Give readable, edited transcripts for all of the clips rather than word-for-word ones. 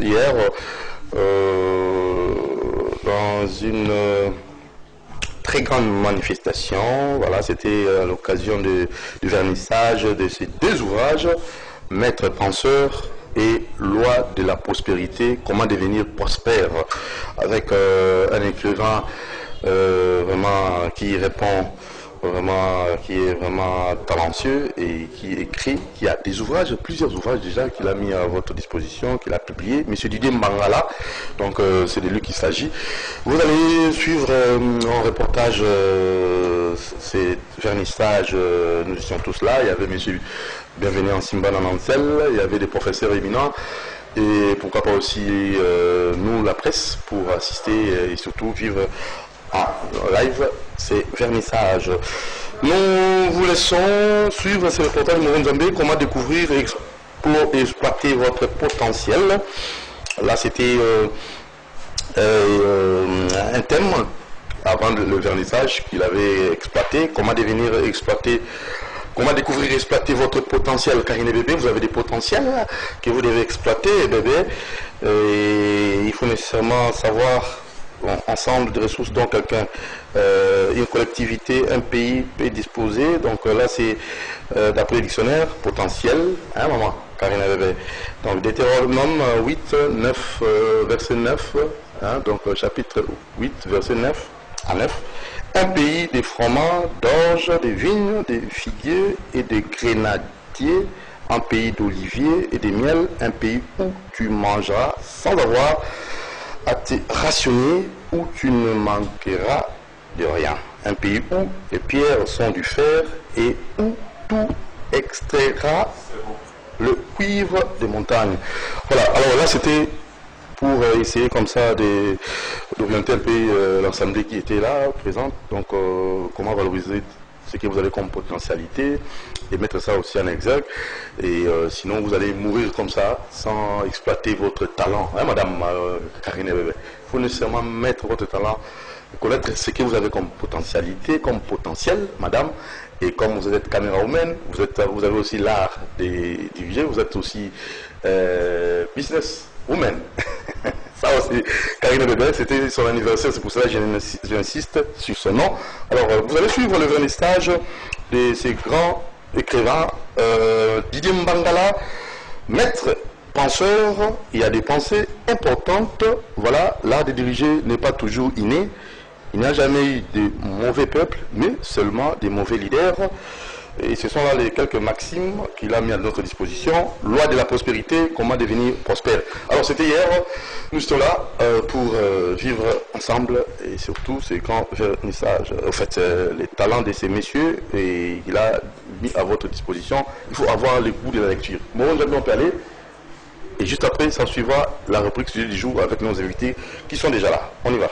hier dans une très grande manifestation. Voilà, c'était à l'occasion du vernissage de ces deux ouvrages, Maître penseur et Loi de la prospérité, comment devenir prospère, avec un écrivain vraiment qui répond vraiment, qui est vraiment talentueux et qui écrit, qui a des ouvrages, plusieurs ouvrages déjà qu'il a mis à votre disposition, qu'il a publié, Monsieur Didier Mbangala, donc c'est de lui qu'il s'agit. Vous allez suivre en reportage ces vernissages, nous étions tous là, il y avait Monsieur Bienvenue en Simba Nancel, il y avait des professeurs éminents, et pourquoi pas aussi nous, la presse, pour assister et surtout vivre en live ces vernissages. Nous vous laissons suivre ces reportages de Moron Zambé, comment découvrir et exploiter votre potentiel. Là, c'était un thème avant le vernissage qu'il avait exploité, comment devenir exploiter. Comment découvrir et exploiter votre potentiel, car bébé, vous avez des potentiels que vous devez exploiter, bébé. Et il faut nécessairement savoir ensemble de ressources dont quelqu'un, une collectivité, un pays peut disposer. Donc là, c'est d'après le dictionnaire, potentiel, hein maman, Karina bébé. Donc Deutéronome 8, 9, verset 9, hein, donc chapitre 8, verset 9 à 9. Un pays des froment, d'orge, des vignes, des figuiers et des grenadiers, un pays d'oliviers et des miels, un pays où tu mangeras sans avoir à te rationner, où tu ne manqueras de rien. Un pays où les pierres sont du fer et où tout extraira le cuivre des montagnes. Voilà, alors là c'était pour essayer comme ça d'orienter un peu l'assemblée qui était là, présente. Donc comment valoriser ce que vous avez comme potentialité et mettre ça aussi en exergue. Et sinon vous allez mourir comme ça sans exploiter votre talent. Hein, Madame Karine Bébé, il faut nécessairement mettre votre talent, connaître ce que vous avez comme potentialité, comme potentiel, Madame. Et comme vous êtes camérawoman, vous avez aussi l'art de diriger, vous êtes aussi business woman. Ça aussi, Karine Bébé, c'était son anniversaire, c'est pour cela que j'insiste sur son nom. Alors, vous allez suivre le vernissage de ces grands écrivains, Didier Mbangala, maître penseur, il y a des pensées importantes. Voilà, l'art de diriger n'est pas toujours inné. Il n'y a jamais eu de mauvais peuples, mais seulement des mauvais leaders. Et ce sont là les quelques maximes qu'il a mis à notre disposition. Loi de la prospérité, comment devenir prospère. Alors c'était hier, nous sommes là pour vivre ensemble et surtout ces grands vernissages. En fait, les talents de ces messieurs, et il a mis à votre disposition. Il faut avoir le goût de la lecture. Bon, on peut aller. Et juste après, ça suivra la rubrique sujet du jour avec nos invités qui sont déjà là. On y va.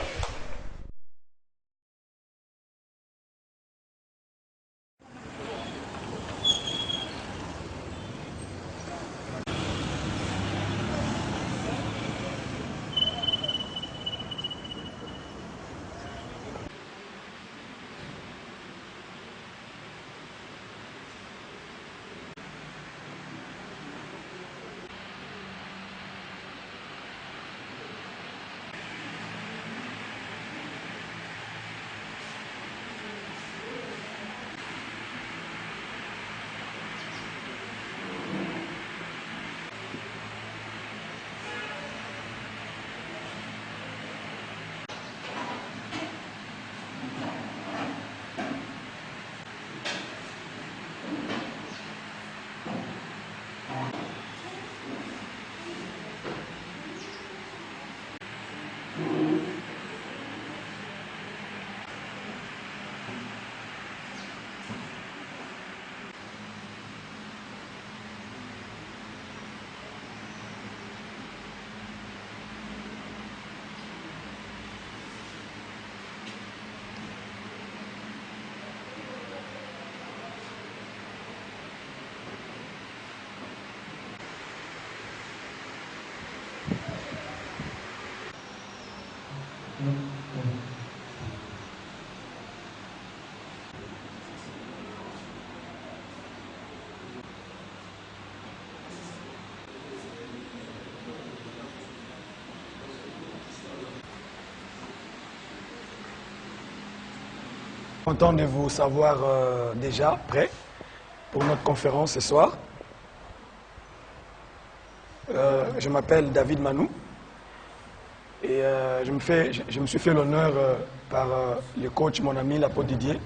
Content de vous savoir déjà prêt pour notre conférence ce soir. Je m'appelle David Manou et je me suis fait l'honneur par le coach, mon ami, l'apôtre Didier,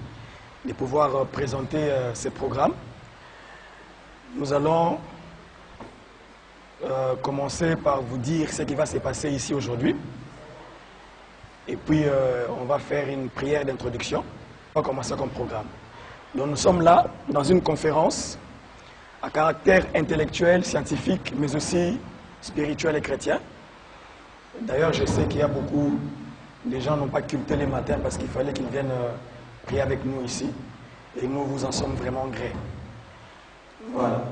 de pouvoir présenter ce programme. Nous allons commencer par vous dire ce qui va se passer ici aujourd'hui. Et puis, on va faire une prière d'introduction. On va commencer comme programme. Donc, nous sommes là dans une conférence à caractère intellectuel, scientifique, mais aussi spirituel et chrétien. D'ailleurs, je sais qu'il y a beaucoup de gens qui n'ont pas culté les matins parce qu'il fallait qu'ils viennent prier avec nous ici. Et nous vous en sommes vraiment grés. Voilà.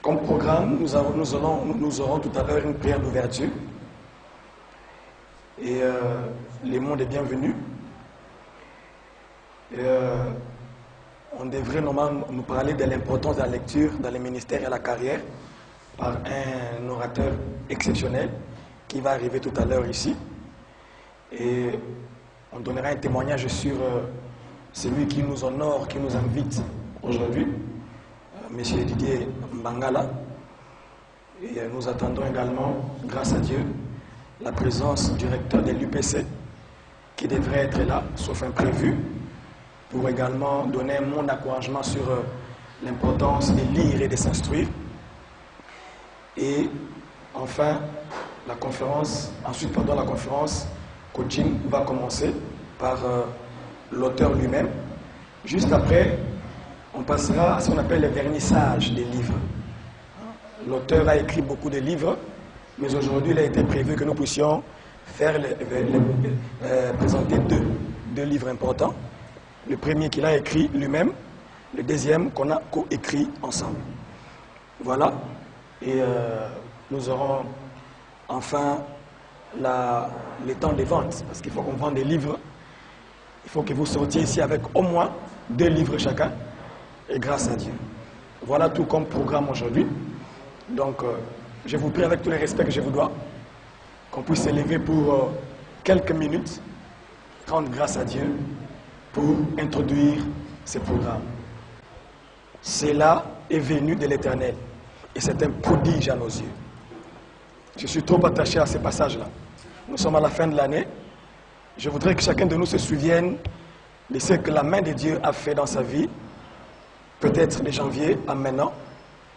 Comme programme, nous aurons tout à l'heure une prière d'ouverture. Et le monde est bienvenu. On devrait normalement nous parler de l'importance de la lecture dans les ministères et la carrière par un orateur exceptionnel qui va arriver tout à l'heure ici. Et on donnera un témoignage sur celui qui nous honore, qui nous invite aujourd'hui, M. Didier Mbangala. Et nous attendons également, grâce à Dieu, la présence du recteur de l'UPC qui devrait être là, sauf imprévu, pour également donner un mot d'encouragement sur l'importance de lire et de s'instruire. Et enfin, la conférence, pendant la conférence, coaching va commencer par l'auteur lui-même. Juste après, on passera à ce qu'on appelle le vernissage des livres. L'auteur a écrit beaucoup de livres, mais aujourd'hui, il a été prévu que nous puissions présenter deux livres importants. Le premier qu'il a écrit lui-même, le deuxième qu'on a coécrit ensemble. Voilà. Et nous aurons enfin les temps de vente, parce qu'il faut qu'on vende des livres. Il faut que vous sortiez ici avec au moins 2 livres chacun, et grâce à Dieu. Voilà tout comme programme aujourd'hui. Donc, je vous prie avec tout le respect que je vous dois, qu'on puisse s'élever pour quelques minutes, rendre grâce à Dieu pour introduire ce programme. Cela est venu de l'Éternel et c'est un prodige à nos yeux. Je suis trop attaché à ces passages-là. Nous sommes à la fin de l'année. Je voudrais que chacun de nous se souvienne de ce que la main de Dieu a fait dans sa vie, peut-être de janvier à maintenant.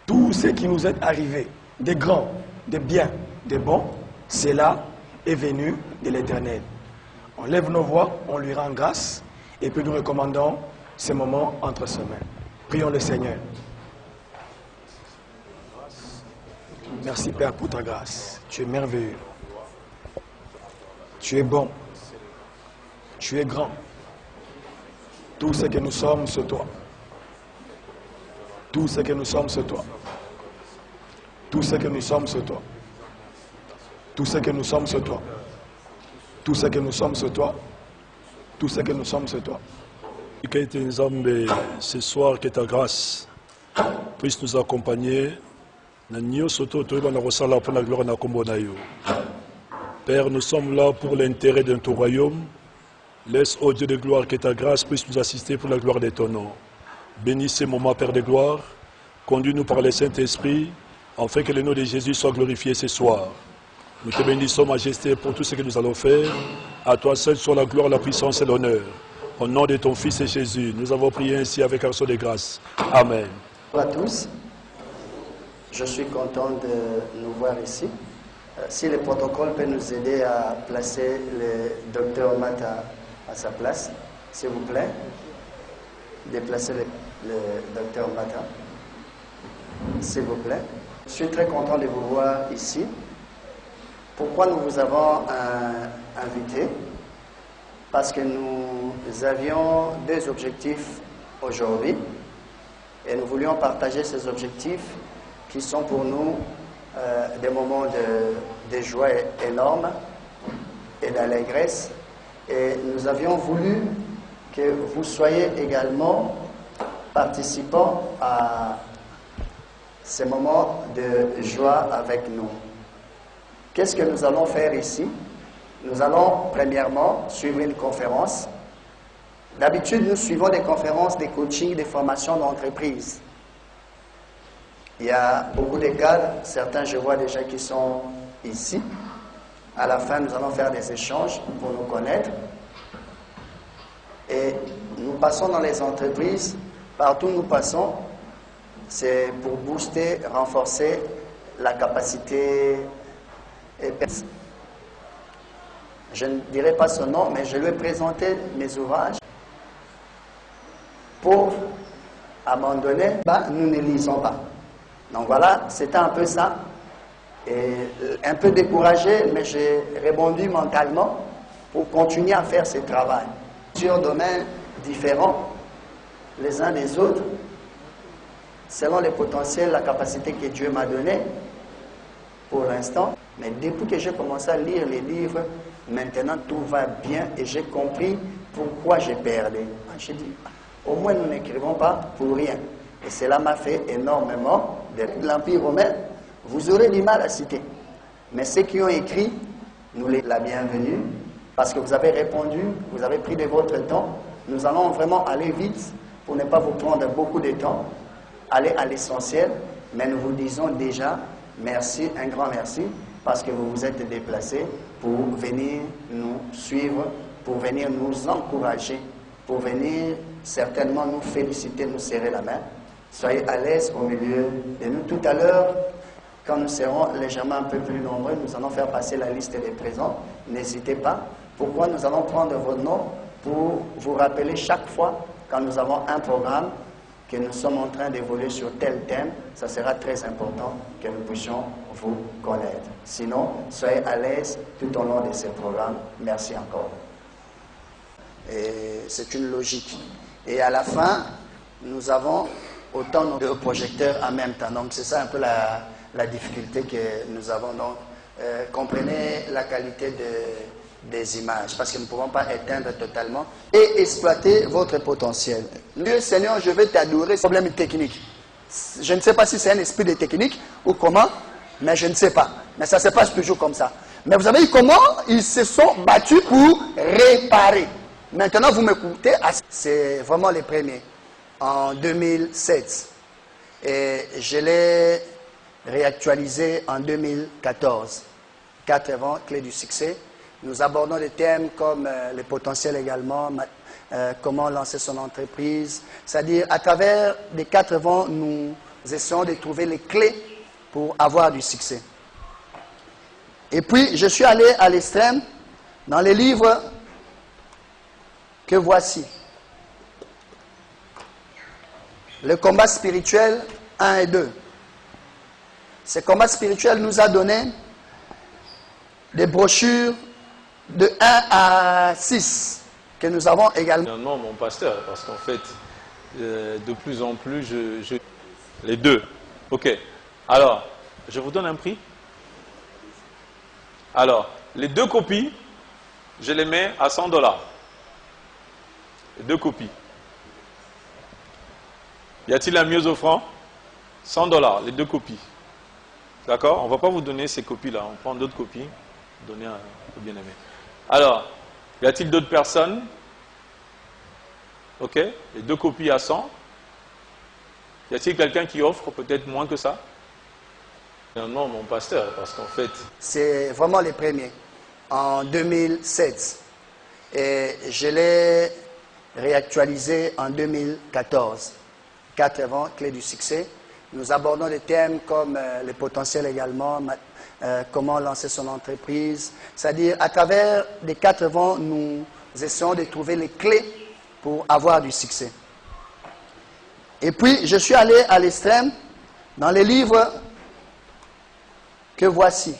Tout ce qui nous est arrivé, des grands, des biens, des bons, cela est venu de l'Éternel. On lève nos voix, on lui rend grâce, et puis nous recommandons ces moments entre ses mains. Prions le Seigneur. Merci Père pour ta grâce. Tu es merveilleux. Tu es bon. Tu es grand. Tout ce que nous sommes, c'est toi. Tout ce que nous sommes, c'est toi. Tout ce que nous sommes, c'est toi. Tout ce que nous sommes, c'est toi. Tout ce que nous sommes, c'est toi. Tout ce que nous sommes, c'est toi. Que Nzambe, ce soir, que ta grâce puisse nous accompagner. Père, nous sommes là pour l'intérêt de ton royaume. Laisse, ô Dieu de gloire, que ta grâce puisse nous assister pour la gloire de ton nom. Bénis ces moments, Père de gloire. Conduis-nous par le Saint-Esprit, afin que le nom de Jésus soit glorifié ce soir. Nous te bénissons, Majesté, pour tout ce que nous allons faire. À toi seul soit la gloire, la puissance et l'honneur. Au nom de ton Fils Jésus, nous avons prié ainsi avec action de grâce. Amen. Bonjour à tous. Je suis content de nous voir ici. Si le protocole peut nous aider à placer le docteur Mata à sa place, s'il vous plaît. Déplacer le docteur Mata, s'il vous plaît. Je suis très content de vous voir ici. Pourquoi nous vous avons invité? Parce que nous avions 2 objectifs aujourd'hui et nous voulions partager ces objectifs qui sont pour nous des moments de joie énorme et d'allégresse. Et nous avions voulu que vous soyez également participants à ces moments de joie avec nous. Qu'est-ce que nous allons faire ici? Nous allons premièrement suivre une conférence D'habitude, nous suivons des conférences, des coachings, des formations d'entreprise. Il y a beaucoup de cadres, certains je vois déjà qui sont ici. À la fin, nous allons faire des échanges pour nous connaître. Et nous passons dans les entreprises, partout où nous passons, c'est pour booster, renforcer la capacité. Je ne dirai pas son nom, mais je lui ai présenté mes ouvrages pour, à un moment donné, nous ne lisons pas. Donc voilà, c'était un peu ça. Et un peu découragé, mais j'ai rebondi mentalement pour continuer à faire ce travail. Sur domaines différents, les uns des autres, selon les potentiels, la capacité que Dieu m'a donnée pour l'instant. Mais depuis que j'ai commencé à lire les livres, maintenant tout va bien et j'ai compris pourquoi j'ai perdu. J'ai dit, au moins nous n'écrivons pas pour rien. Et cela m'a fait énormément de l'Empire romain. Vous aurez du mal à citer. Mais ceux qui ont écrit, nous les la bienvenue, parce que vous avez répondu, vous avez pris de votre temps. Nous allons vraiment aller vite pour ne pas vous prendre beaucoup de temps. Aller à l'essentiel, mais nous vous disons déjà merci, un grand merci, parce que vous vous êtes déplacés pour venir nous suivre, pour venir nous encourager, pour venir certainement nous féliciter, nous serrer la main. Soyez à l'aise au milieu de nous. Tout à l'heure, quand nous serons légèrement un peu plus nombreux, nous allons faire passer la liste des présents. N'hésitez pas. Pourquoi nous allons prendre vos noms pour vous rappeler chaque fois quand nous avons un programme que nous sommes en train d'évoluer sur tel thème, ça sera très important que nous puissions vous connaître. Sinon, soyez à l'aise tout au long de ce programme. Merci encore. Et c'est une logique. Et à la fin, nous avons autant de projecteurs en même temps. Donc c'est ça un peu la difficulté que nous avons. Donc comprenez la qualité des images, parce que nous ne pouvons pas éteindre totalement et exploiter votre potentiel. Dieu Seigneur, je vais t'adorer. Problème technique. Je ne sais pas si c'est un esprit de technique ou comment, mais je ne sais pas. Mais ça se passe toujours comme ça. Mais vous savez comment ils se sont battus pour réparer. Maintenant, vous m'écoutez, c'est vraiment les premiers. En 2007. Et je l'ai réactualisé en 2014. 4 ans, clés du succès. Nous abordons des thèmes comme le potentiel également, comment lancer son entreprise. C'est-à-dire, à travers les 4 ans, nous essayons de trouver les clés pour avoir du succès. Et puis, je suis allé à l'extrême dans les livres que voici. Le combat spirituel 1 et 2. Ce combat spirituel nous a donné des brochures de 1 à 6 que nous avons également. Non, mon pasteur, parce qu'en fait, de plus en plus, les deux. Ok. Alors, je vous donne un prix. Alors, les 2 copies, je les mets à $100. Les 2 copies. Y a-t-il un mieux offrant? $100, les 2 copies. D'accord? On ne va pas vous donner ces copies-là. On prend d'autres copies. Donner à un bien-aimé. Alors, y a-t-il d'autres personnes? Ok? Les 2 copies à 100. Y a-t-il quelqu'un qui offre peut-être moins que ça? Non, mon pasteur, parce qu'en fait... C'est vraiment les premiers. En 2007. Et je l'ai réactualisé en 2014. 4 ans, clés du succès. Nous abordons des thèmes comme le potentiel également, comment lancer son entreprise. C'est-à-dire, à travers les 4 ans, nous essayons de trouver les clés pour avoir du succès. Et puis, je suis allé à l'extrême dans les livres que voici.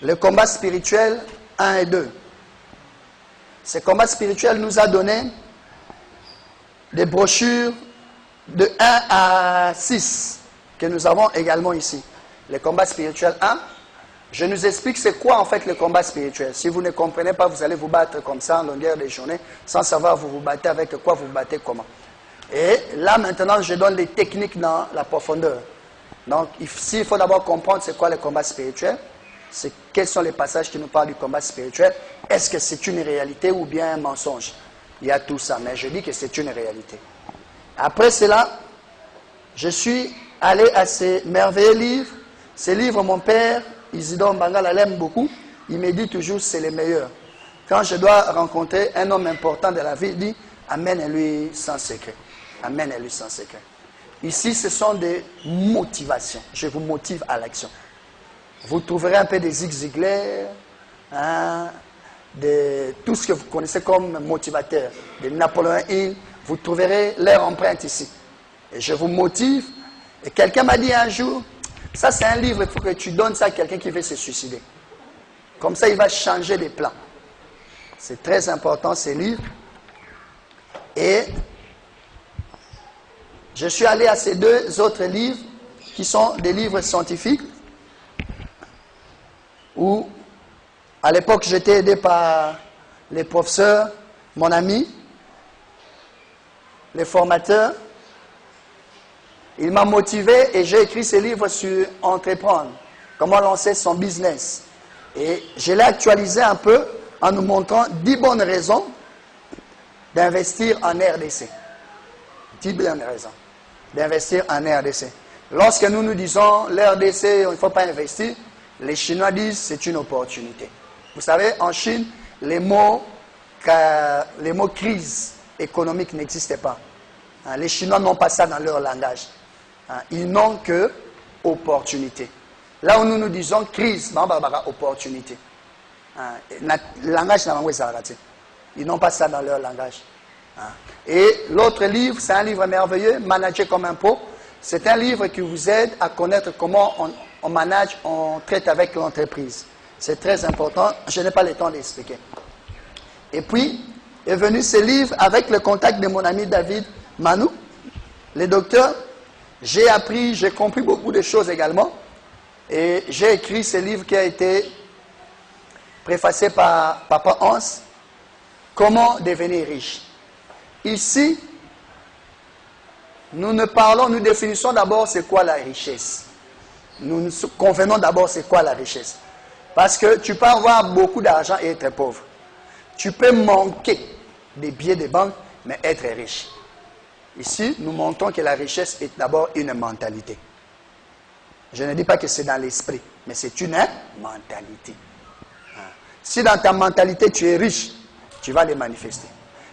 Le combat spirituel 1 et 2. Ce combat spirituel nous a donné des brochures de 1 à 6 que nous avons également ici. Le combat spirituel 1, je nous explique c'est quoi en fait le combat spirituel. Si vous ne comprenez pas, vous allez vous battre comme ça en longueur de journée, sans savoir vous vous battez avec quoi, vous vous battez comment. Et là maintenant, je donne les techniques dans la profondeur. Donc, s'il faut d'abord comprendre c'est quoi le combat spirituel, c'est quels sont les passages qui nous parlent du combat spirituel. Est-ce que c'est une réalité ou bien un mensonge? Il y a tout ça, mais je dis que c'est une réalité. Après cela, je suis allé à ces merveilleux livres. Ces livres, mon père, Isidore Mbangala, l'aime beaucoup. Il me dit toujours c'est les meilleurs. Quand je dois rencontrer un homme important de la vie, il dit amène-lui sans secret. Amène-lui sans secret. Ici, ce sont des motivations. Je vous motive à l'action. Vous trouverez un peu des Zig Ziglar, hein, de tout ce que vous connaissez comme motivateur, de Napoléon Hill. Vous trouverez leur empreinte ici. Et je vous motive. Et quelqu'un m'a dit un jour, ça c'est un livre, il faut que tu donnes ça à quelqu'un qui veut se suicider. Comme ça, il va changer de plan. C'est très important, ces livres. Et je suis allé à ces deux autres livres, qui sont des livres scientifiques, où, à l'époque, j'étais aidé par les professeurs, mon ami, les formateurs. Il m'a motivé et j'ai écrit ces livres sur entreprendre, comment lancer son business. Et je l'ai actualisé un peu en nous montrant 10 bonnes raisons d'investir en RDC. 10 bonnes raisons d'investir en RDC. Lorsque nous nous disons l'RDC, il ne faut pas investir, les Chinois disent c'est une opportunité. Vous savez, en Chine, les mots crise économique n'existent pas. Les Chinois n'ont pas ça dans leur langage. Ils n'ont que opportunité. Là où nous nous disons crise, opportunité. Le langage, ils n'ont pas ça dans leur langage. Et l'autre livre, c'est un livre merveilleux, Manager comme un pro. C'est un livre qui vous aide à connaître comment on manage, on traite avec l'entreprise. C'est très important, je n'ai pas le temps d'expliquer. Et puis, est venu ce livre avec le contact de mon ami David Manou, le docteur. J'ai appris, j'ai compris beaucoup de choses également. Et j'ai écrit ce livre qui a été préfacé par Papa Hans, Comment devenir riche. Ici, nous définissons d'abord c'est quoi la richesse. Nous nous convenons d'abord c'est quoi la richesse. Parce que tu peux avoir beaucoup d'argent et être pauvre. Tu peux manquer des billets de banque, mais être riche. Ici, nous montrons que la richesse est d'abord une mentalité. Je ne dis pas que c'est dans l'esprit, mais c'est une mentalité. Si dans ta mentalité tu es riche, tu vas les manifester.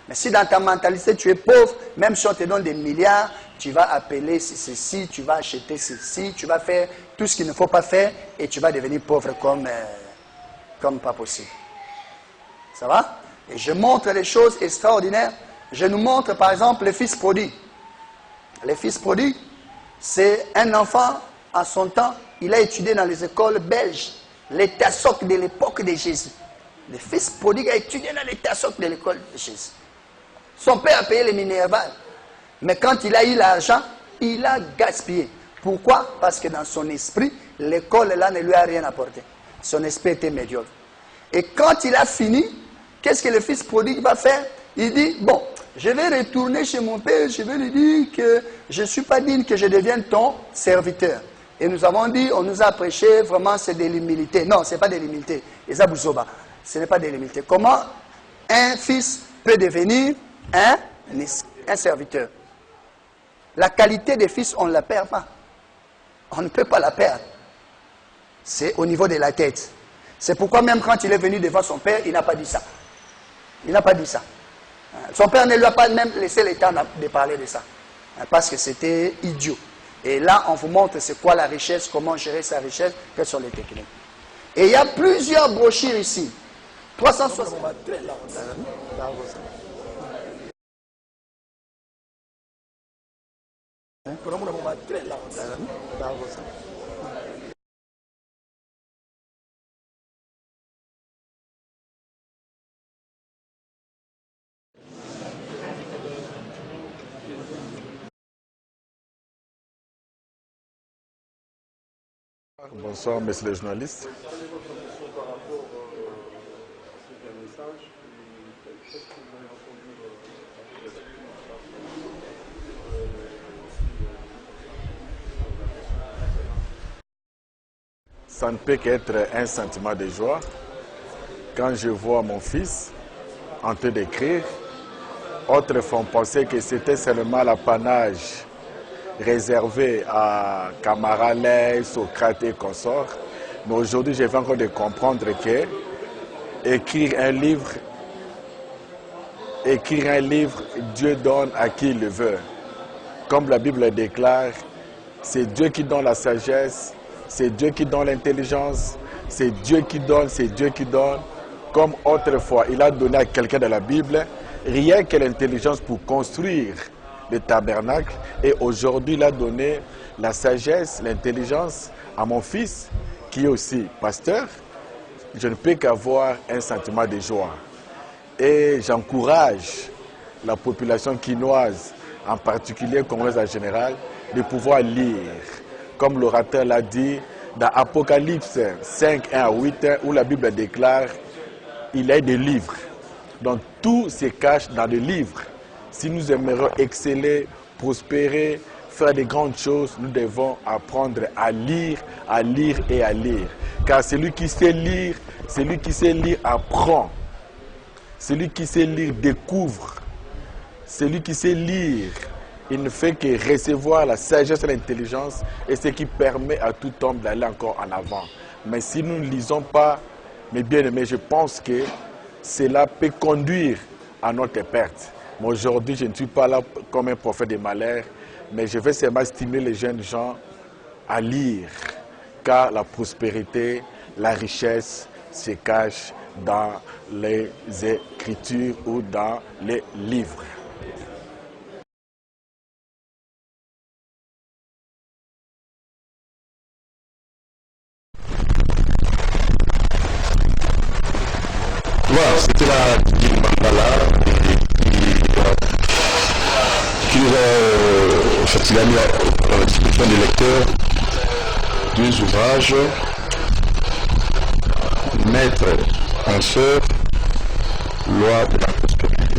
Mais si dans ta mentalité tu es pauvre, même si on te donne des milliards, tu vas appeler ceci, tu vas acheter ceci, tu vas faire tout ce qu'il ne faut pas faire et tu vas devenir pauvre comme pas possible. Ça va? Et je montre les choses extraordinaires. Je nous montre par exemple le fils prodigue. Le fils prodigue, c'est un enfant, à son temps, il a étudié dans les écoles belges, les tassocs de l'époque de Jésus. Le fils prodigue a étudié dans les tassocs de l'école de Jésus. Son père a payé les Minerval. Mais quand il a eu l'argent, il a gaspillé. Pourquoi? Parce que dans son esprit, l'école là ne lui a rien apporté. Son esprit était médiocre. Et quand il a fini, qu'est-ce que le fils prodigue va faire? Il dit, bon, je vais retourner chez mon père, je vais lui dire que je ne suis pas digne que je devienne ton serviteur. Et nous avons dit, on nous a prêché, vraiment c'est de l'humilité. Non, ce n'est pas de l'humilité. Ce n'est pas de l'humilité. Comment un fils peut devenir un serviteur? La qualité des fils, on ne la perd pas. On ne peut pas la perdre. C'est au niveau de la tête. C'est pourquoi même quand il est venu devant son père, il n'a pas dit ça. Il n'a pas dit ça. Son père ne lui a pas même laissé le temps de parler de ça. Parce que c'était idiot. Et là, on vous montre c'est quoi la richesse, comment gérer sa richesse, quelles sont les techniques. Et il y a plusieurs brochures ici. 360. Bonsoir, messieurs les journalistes. ça ne peut qu'être un sentiment de joie quand je vois mon fils en train d'écrire. Autrefois, on pensait que c'était seulement l'apanage réservé à Camara Lay, Socrate et consorts. Mais aujourd'hui, j'ai encore de comprendre que écrire un livre, Dieu donne à qui il le veut. Comme la Bible déclare, c'est Dieu qui donne la sagesse, c'est Dieu qui donne l'intelligence, c'est Dieu qui donne, c'est Dieu qui donne. Comme autrefois, il a donné à quelqu'un de la Bible rien que l'intelligence pour construire le tabernacle. Et aujourd'hui, il a donné la sagesse, l'intelligence à mon fils, qui est aussi pasteur. Je ne peux qu'avoir un sentiment de joie. Et j'encourage la population quinoise, en particulier congolaise en général, de pouvoir lire. Comme l'orateur l'a dit, dans Apocalypse 5, 1 à 8, où la Bible déclare, il y a des livres. Donc tout se cache dans les livres. Si nous aimerions exceller, prospérer, faire de grandes choses, nous devons apprendre à lire et à lire. Car celui qui sait lire apprend. Celui qui sait lire découvre. Celui qui sait lire, il ne fait que recevoir la sagesse et l'intelligence, et ce qui permet à tout homme d'aller encore en avant. Mais si nous ne lisons pas, mes bien-aimés, je pense que cela peut conduire à notre perte. Mais aujourd'hui, je ne suis pas là comme un prophète de malheur, mais je vais seulement stimuler les jeunes gens à lire, car la prospérité, la richesse se cachent dans les Écritures ou dans les livres. Voilà, c'était la Guy Mangala qui nous a, en fait, il a mis à la disposition des lecteurs deux ouvrages, Maître, penseur, loi de la prospérité.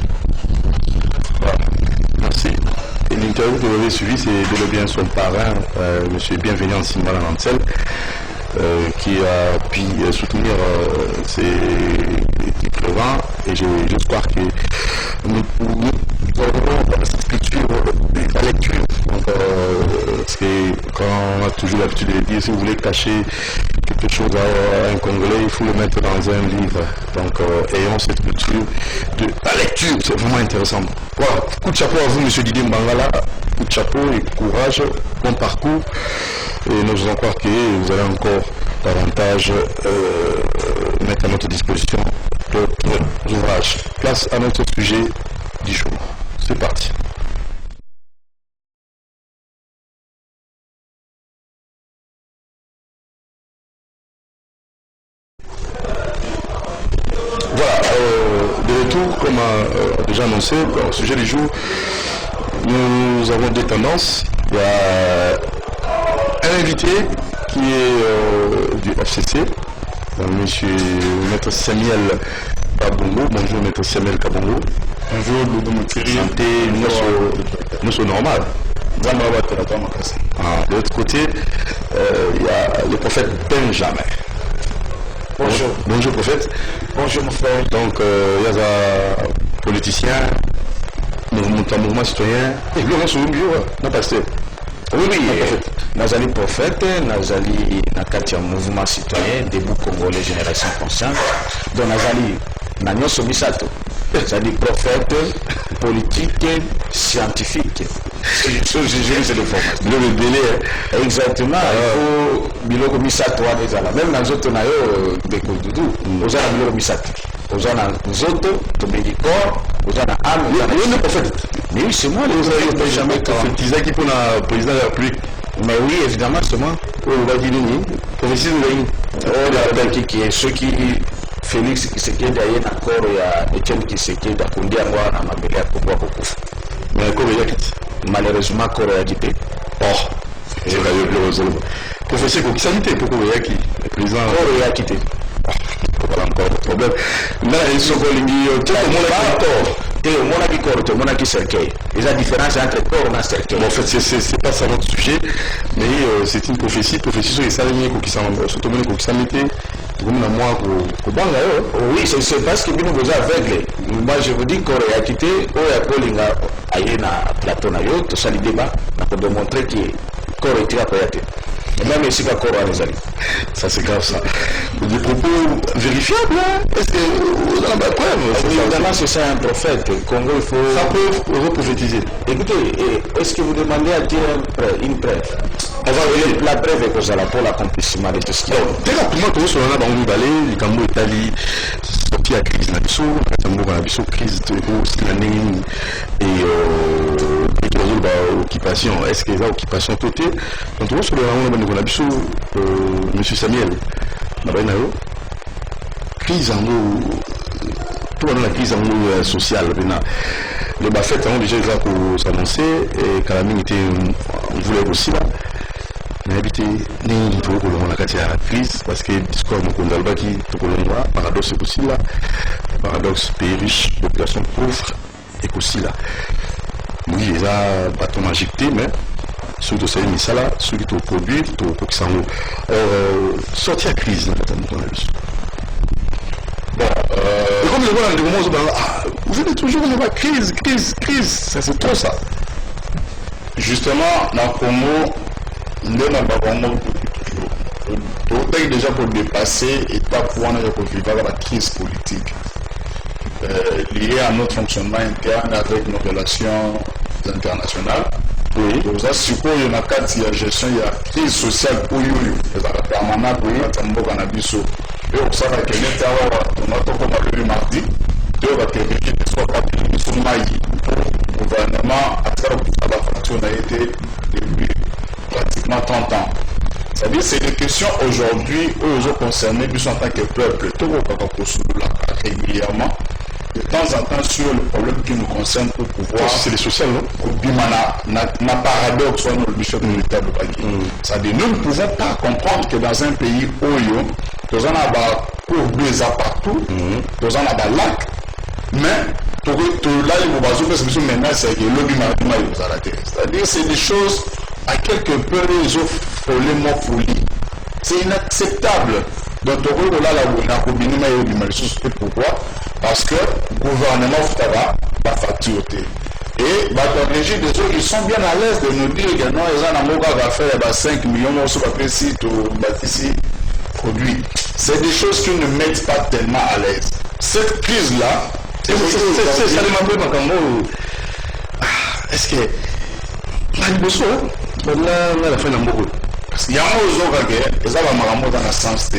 Voilà, merci. Et l'interview que vous avez suivie, c'est bel et bien son parrain, M. Bienvenu en Simon Lancel, qui a pu soutenir ces écrivains, et j'espère que nous aurons cette culture, la lecture. Donc, parce que quand on a toujours l'habitude de dire, si vous voulez cacher quelque chose à un Congolais, il faut le mettre dans un livre. Donc, ayons cette culture de la lecture, c'est vraiment intéressant. Voilà, coup de chapeau à vous, M. Didier Mbangala, coup de chapeau et courage, bon parcours. Et nous allons croire que vous allez encore davantage mettre à notre disposition d'autres ouvrages. Place à notre sujet du jour. C'est parti. Voilà, de retour, comme déjà annoncé, au sujet du jour, nous avons deux tendances. Il y a un invité qui est du FCC, monsieur Maître Samuel Kabongo. Bonjour Maître Samuel Kabongo. Bonjour Loudoumoutsiri. Santé, nous sommes normal. De l'autre côté, il y a le prophète Benjamin. Bonjour. Bonjour prophète. Bonjour mon frère. Donc il y a un politicien, mouvement citoyen. Et lui on se non pasteur. Oui, Nazali prophète, Nazali Nakatia mouvement citoyen, debout congolais génération consciente, donc Nazali Nagnon Somisato, Nazali prophète, politique, scientifique. C'est le format. Le délai. Exactement, il faut Biloko Misato Anezala. Même dans les autres nayo de Kodoudou, aux ana Biloko Misato. Aux ana Zoto, Domenico, aux ana Am, le prophète. Mais oui, c'est moi, les Benjamin prophétisé qui pour le président de la République. Mais oui, évidemment, c'est moi. Oh, le Badilini, prophétise de l'Aïn. Oh, la qui est ceux qui. Félix Kisekedi aye na koro ya Etienne Kisekedi akundi yango na mabele ya Kongo kokufa. Mais koro ya kiti. Malheureusement koro ya kiti. Oh, j'ai pas eu le réseau. Professeur Kokisalité pour koro ya kiti. Le président koro ya kiti. Voilà encore le problème. Là ils sont lingi tout le monde Et on a dit corps, on a dit cercueil. Il y a la différence entre corps et cercueil. Bon, en fait, c'est pas ça notre sujet, mais c'est une prophétie. Prophétie sur les salariés qui sont surtout qui sont mis comme la moi au banc là. Oui, c'est parce que nous vous aveugle. Moi, je vous dis qu'on a quitté, on a appelé à Platon, tout ça, le débat, pour démontrer que corps est tiré. Et même ici, le corps est allé. Ça, c'est grave, ça. Des propos vérifiables, hein? Est-ce que vous avez pas preuve? Évidemment, c'est ça un prophète. Congo, il faut. Ça peut reprophétiser. Écoutez, est-ce que vous demandez à Dieu une preuve? On va voir la preuve est que pour l'accomplissement de tout ce qu'il y a. Très rapidement, tout ce qu'on a dans le balai, les Cambo Italie, sorti à crise na biso, Cambo na biso crise de l'année et occupation. Est-ce qu'il y a occupation totale? Quand on voit sur le rayon de la biso, Monsieur Samuel, crise en haut, tout dans la crise en haut sociale. Les bafettes ont déjà s'annoncer et Calamine était, on voulait aussi là. Mais habité, ni tout le monde a la crise parce que le discours de Kondalba qui tout le monde paradoxe aussi là, paradoxe pays riche, population pauvre et aussi là. Oui, les a bâton injecté, mais ceux qui ont mis ça là, ceux qui ont produit, qui sont sortis à crise dans la vie. Bon, et comme les gens dans le moment vous êtes toujours dans la crise, ça c'est trop ça. Justement, dans le Congo, nous avons toujours déjà pour dépasser l'étape où on a vivre la crise politique liée à notre fonctionnement interne avec nos relations internationales. Oui. Donc, si il y a une gestion, il y a une crise sociale pour nous, permanente pour nous, et on sait que l'État a mardi, il va soit pas le gouvernement à travers la facture a été depuis pratiquement 30 ans. C'est-à-dire que c'est des questions aujourd'hui où ils ont concerné, plus en tant que peuple, tout le monde régulièrement, de temps en temps sur le problème qui nous concerne pour pouvoir. C'est les sociales, non? Na paradoxe, on a le bishop militaire de Bali. C'est-à-dire nous ne pouvons pas comprendre que dans un pays où nous avons courbés à partout, nous avons des lacs, mais là, c'est-à-dire c'est des choses à quelque peu les autres folie. C'est inacceptable. Donc, pourquoi? Parce que le gouvernement va facturer. Et les régime des autres, ils sont bien à l'aise de nous dire que non, ils ont fait 5 millions de sites produits. C'est des choses qui ne mettent pas tellement à l'aise. Cette crise-là, c'est ça les membres de Makambo. Est-ce que la fin d'un beaucoup. Parce qu'il y a un sens.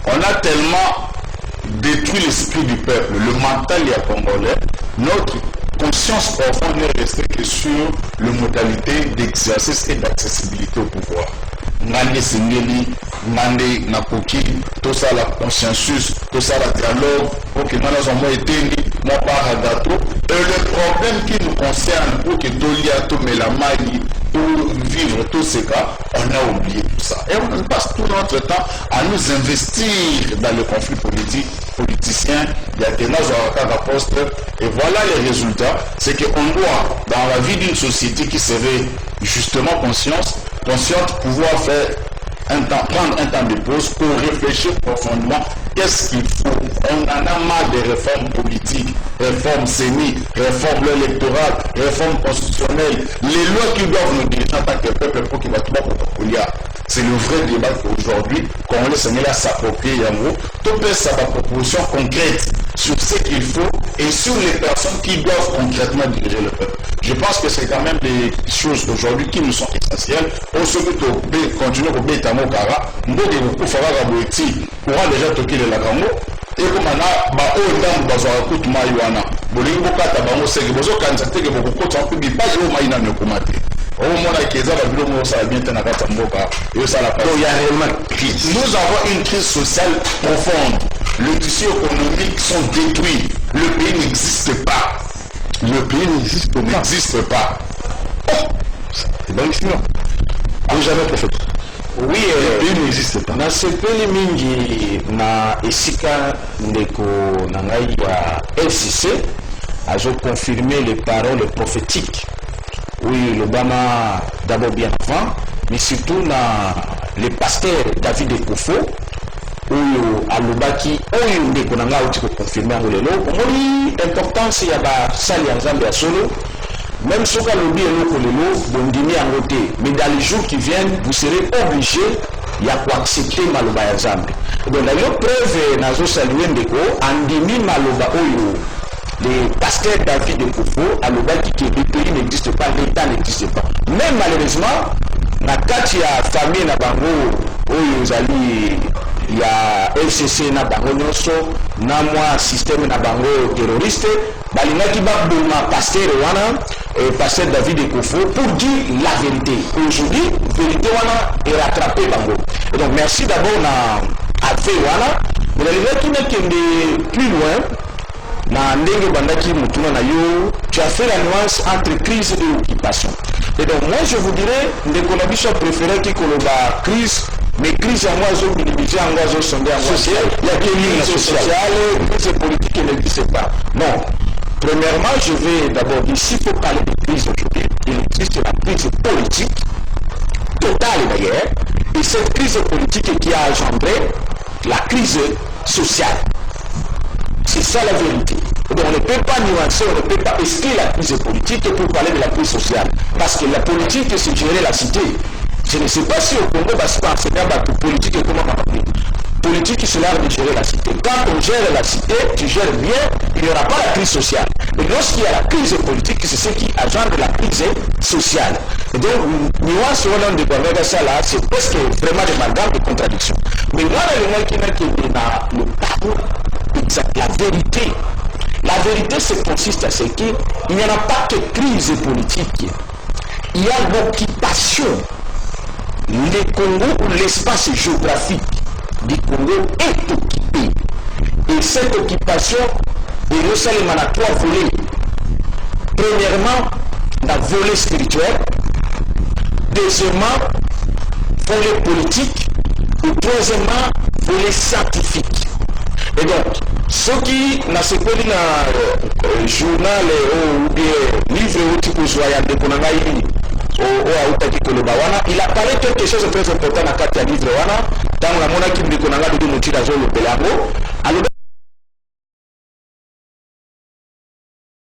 On a tellement détruit l'esprit du peuple, le mental est congolais. Notre conscience profonde n'est restée que sur les modalités d'exercice et d'accessibilité au pouvoir. Nande Singeli, Nande Nakoki, tout ça la consensus, tout ça la dialogue, pour que nous avons été moi par Hadato. Et le problème qui nous concerne, pour que Doliato Melamani, pour vivre tous ces cas, on a oublié tout ça. Et on passe tout notre temps à nous investir dans le conflit politique, politicien, il y a des poste. Et voilà les résultats. C'est qu'on doit, dans la vie d'une société qui serait justement consciente, pouvoir faire prendre un temps de pause pour réfléchir profondément qu'est-ce qu'il faut. On en a marre des réformes politiques, réformes sémiques, réformes électorales, réformes constitutionnelles, les lois qui doivent nous diriger en tant que peuple pour qu'il va tout le. C'est le vrai débat qu'aujourd'hui, quand on laisse s'approprier Yango, tout peut sa proposition concrète sur ce qu'il faut et sur les personnes qui doivent concrètement diriger le peuple. Je pense que c'est quand même des choses aujourd'hui qui nous sont essentielles. On se peut continuer au Bétamo Kara, nous devons faire la politique pour déjà toquer le Lakango. Et comme on a, on a besoin de tout maïwana. Bolingo kata bango seki bozo kanza teke boko kota kubi pas yo maïna ne komate. Au moment où Kéza va bilo ça bien tena kata mboka. Et ça la passe. Il y a réellement crise. Nous avons une crise sociale profonde. Le tissu économique sont détruits. Le pays n'existe pas. Le pays n'existe pas. Oh, c'est bon ici non. Jamais prophète. Oui, le pays n'existe pas. Na sepeli mingi na esika ndeko na ngai ya LCC a confirmé les paroles prophétiques. Oui, l'Obama d'abord bien avant, mais surtout le pasteur David Ekofo, où alobaki oyo ndeko nanga uti ko confirmer ngo lelo omoni importance ya ba sali ya Nzambe ya solo. Même si vous avez oublié mais dans les jours qui viennent, vous serez obligé d'accepter Maloba Yazambe. Donc, la preuve, nous saluons Ndeko, Andimi Maloba Oyo, le pasteur David de Kofo, Aloba qui le pays n'existe pas, l'État n'existe pas. Même malheureusement, na kati ya famille na bango Oyo Zali, il y a LCC na bango nyonso, na moi système na bango terroriste, balingaki baboma pasteur wana. Pasteur David Ekofo pour dire la vérité. Aujourd'hui, la vérité est rattrapée par vous. Donc merci d'abord à Wana. Mais les qui n'est plus loin, tu as fait la nuance entre crise et occupation. Et donc moi je vous dirais, les collaborateurs préférés qui collaborent crise, mais crise en moi, ils ont divisé en moi, ils ont sondé en moi. Il y a des crise sociale, crise politique qui n'existe pas. Non. Premièrement, je vais d'abord dire, s'il faut parler de crise aujourd'hui, il existe la crise politique, totale d'ailleurs, et cette crise politique qui a engendré la crise sociale. C'est ça la vérité. Donc on ne peut pas nuancer, on ne peut pas exclure la crise politique pour parler de la crise sociale. Parce que la politique, c'est gérer la cité. Je ne sais pas si au Congo, parce qu'on enseigne la politique et comment on va politique, c'est l'art de gérer la cité. Quand on gère la cité, tu gères bien, il n'y aura pas la crise sociale. Et lorsqu'il y a la crise politique, c'est ce qui engendre la crise sociale. Et donc, nuance on a de ça là, c'est presque vraiment des malgames de contradictions. Mais moi, le moins qui est dans le tabou, la vérité. La vérité, c'est consiste à ce qu'il n'y en a pas que crise politique. Il y a l'occupation. Le Congo, l'espace géographique du Congo est occupé. Et cette occupation est récemment à 3 volets. Premièrement, la volet spirituel. Deuxièmement, volet politique. Et troisièmement, volet scientifique. Et donc, ceux qui n'ont pas dans journal ou bien livre ou type de joie de Konangaï, il a parlé quelque chose de très important dans le livre. Dans la monarchie de Konanga de Moutira Zolo Pelango, alors